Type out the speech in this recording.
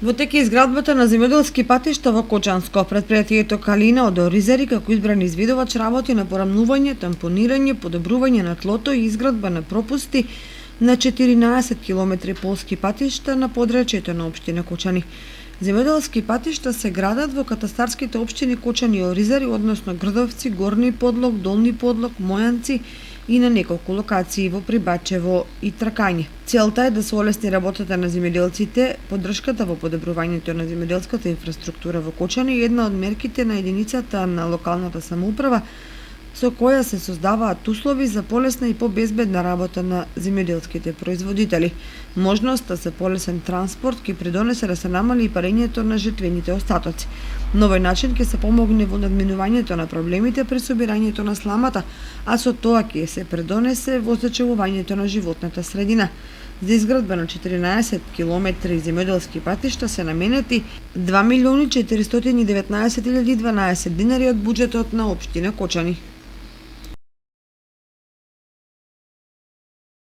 Во тек е изградбата на земјоделски патишта во Кочанско. Предпријатието Калина од Оризари како избран извидувач работи на порамнување, тампонирање, подобрување на тлото и изградба на пропусти на 14 километри полски патишта на подречјето на општина Кочани. Земјоделски патишта се градат во катастарските општини Кочани и Оризари, односно Грдовци, Горни Подлог, Долни Подлог, Мојанци и на неколку локации во Прибачево и Тракање. Целта е да се олесни работата на земјоделците, поддршката во подобрувањето на земјоделската инфраструктура во Кочани е една од мерките на единицата на локалната самоуправа со која се создаваат услови за полесна и побезбедна работа на земјоделските производители. Можноста за полесен транспорт ќе придонесе да се намали и парењето на жетвените остатоци. На овој начин ќе се помогне во надминувањето на проблемите при собирањето на сламата, а со тоа ќе се придонесе во зачувувањето на животната средина. За изградба на 14 километри земјоделски патишта се наменети 2.419.012 динари од буџетот на општина Кочани.